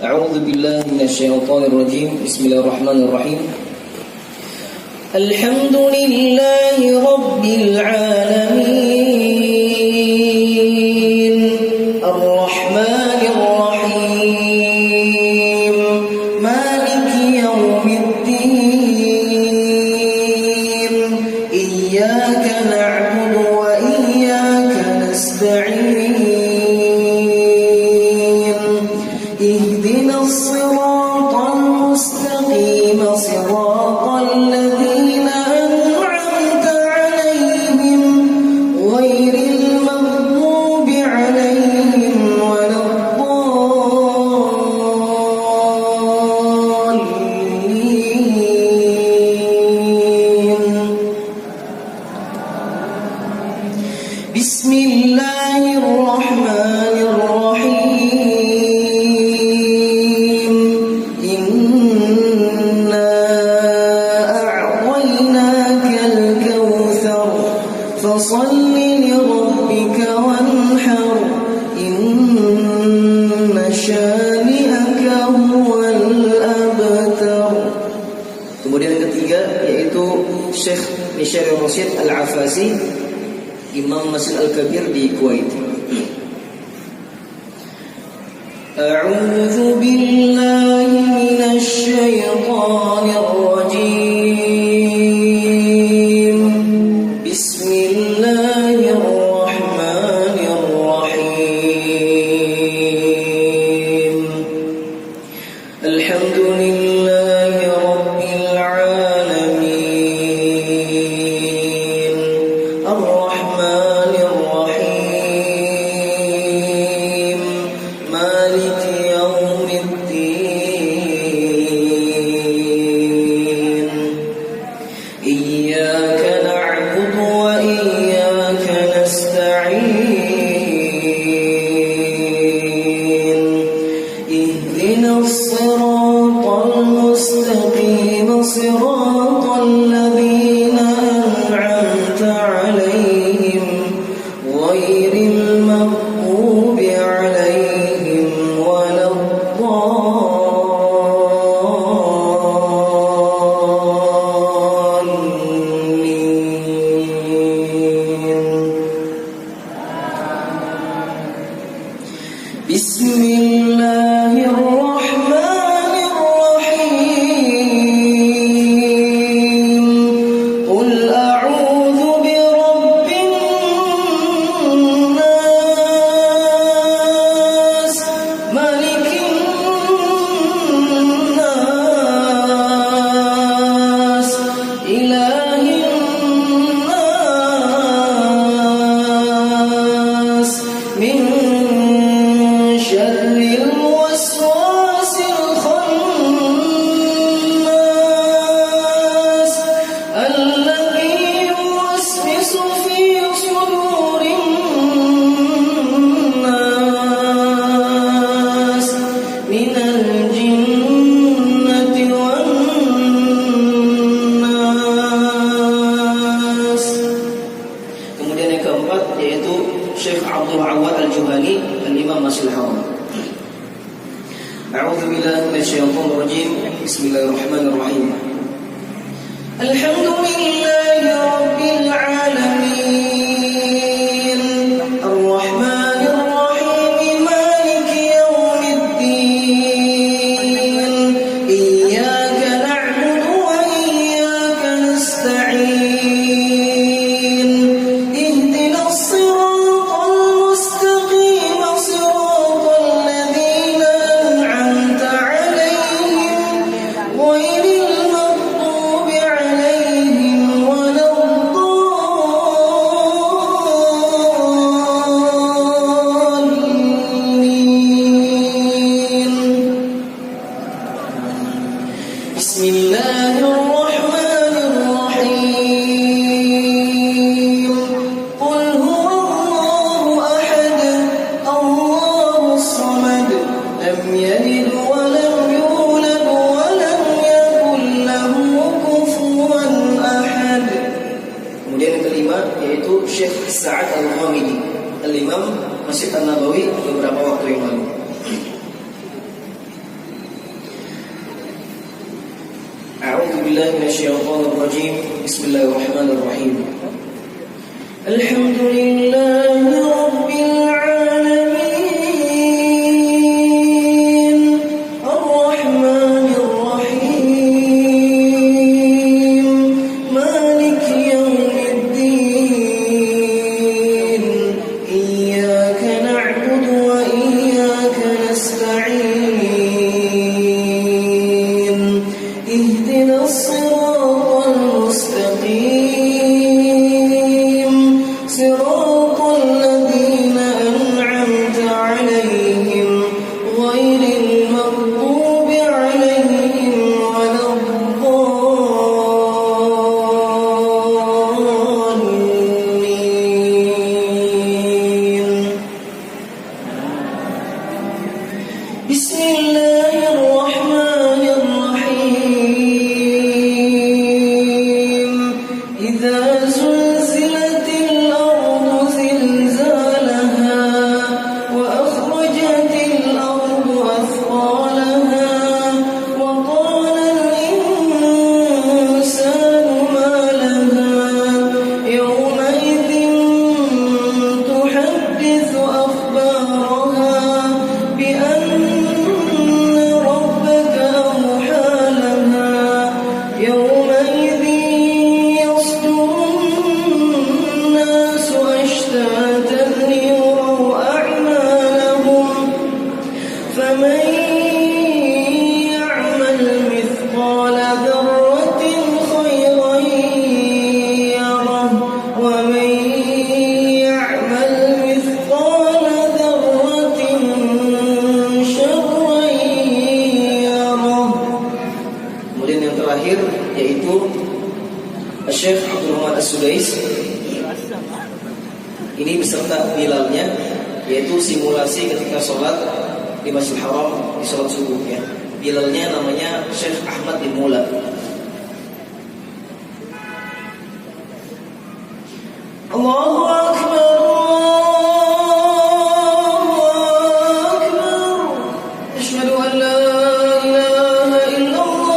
A'udzu billahi minasyaitonir rajim. Bismillahirrahmanirrahim. Alhamdulillahi rabbil alamin. Arrahmanir rahim. Maliki yaumiddin. Iyyaka na'budu wa iyyaka nasta'in. اهدنا الصراط المستقيم صراط الذين أنعمت عليهم غير المغضوب عليهم ولا الضالين. بسم الله الرحمن الرحيم. فصل لربك وانحر إن شانئك هو الأبتر. Kemudian yang ketiga yaitu Syekh Mishari Rasyid Al-Afasi, Imam Masjid Al-Kabir di Kuwait. A'udzu billahi minasy syaithanir rajim. Alhamdulillahi rabbil alamin. Arrahmanir rahim. Maliki yaumiddin. Iyyaka na'budu wa iyyaka nasta'in. Ihdinas siratal mustaqim siratal ladzina an'amta 'alaihim ghairil maghdubi 'alaihim waladdallin. Bismillahirrahmanirrahim. Qul a'udzu birabbin nas, malikin nas, ilahin nas, min syarril waswasil khannas, alladzi yuwaswisu fi sudurin nas, minal jinnati wan nas. Kemudian yang keempat yaitu Syekh Abdul Awad Al-Juhani, Al-Imam Masjidil Haram. A'udzu billahi minasyaitonir rajim. Bismillahirrahmanirrahim. Alhamdulillahi rabbil alamin. Arrahmanir rahim. Maliki yaumiddin. Iyyaka na'budu wa iyyaka nasta'in. Ihdinas siratal mustaqim siratal ladzina an'amta 'alaihim ghairil maghdubi 'alaihim waladdallin. Bismillahirrahmanirrahim. Qul huwallahu ahad, Allahus samad, lam yalid wa lam yulad wa lam yakul lahu kufuwan ahad. Kemudian yang kelima yaitu Syekh Sa'ad Al-Ghamidi, Al-Imam Masjid An-Nabawi beberapa waktu yang lalu. بالله من الشيطان الرجيم. بسم الله الرحمن الرحيم. الحمد لله رب العالمين الرحمن الرحيم مالك يوم الدين إياك نعبد وإياك نستعين اهدنا الصراط المستقيم صراط الذين أنعمت عليهم غير المغضوب عليهم ولا الضالين. بسم الله الرحمن الرحيم إذا زلزلت الأرض زلزالها وأخرجت الأرض أثقالها وقال الإنسان ما لها يومئذ تحدث أخبارها بأن ربك أوحى لها يومئذ يصدر الناس أشتاتا ليروا أعمالهم فمن يعمل مثقال ذرة خيرا يره ومن يعمل مثقال ذرة شرا يره. Kemudian yang terakhir yaitu Syekh Abdul Rahman As-Sudais. Ini beserta bilalnya, yaitu simulasi ketika sholat di Masjidil Haram di sholat subuh ya. Bilalnya namanya Syekh Ahmad bin Mula. Allahu Akbar, Allahu Akbar. Asyhadu an la ilaha illallah.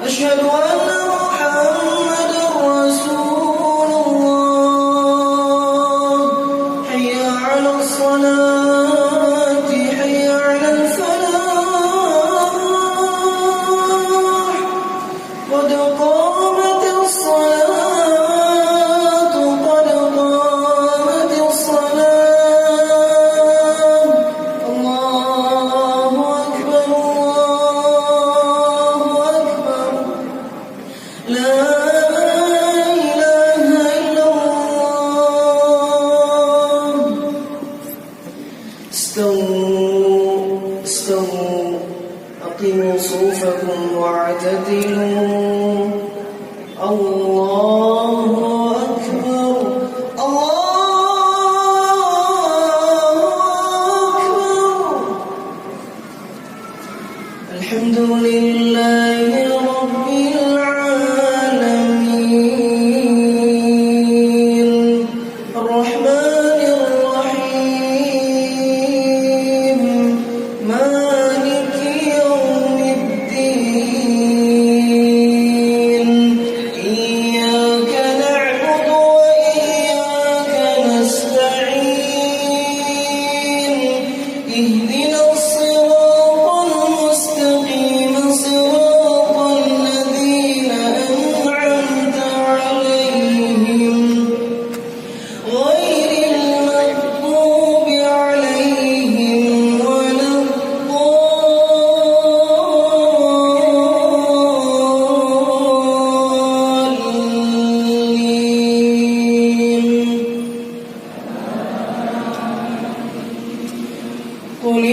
Asyhadu anna Muhammadar Rasulullah. Hayya 'alas salati, hayya 'alal falah. قد قامت الصلاة قد قامت الصلاة. الله أكبر الله أكبر لا إله إلا الله. استووا استووا أقيموا صفوفكم واعتدلوا. الله أكبر الله أكبر. الحمد لله رب العالمين الرحمن الرحيم مالك يوم الدين إياك نعبد وإياك نستعين اهدنا الصراط المستقيم صراط الذين أنعمت عليهم غير المغضوب عليهم ولا الضالين. قل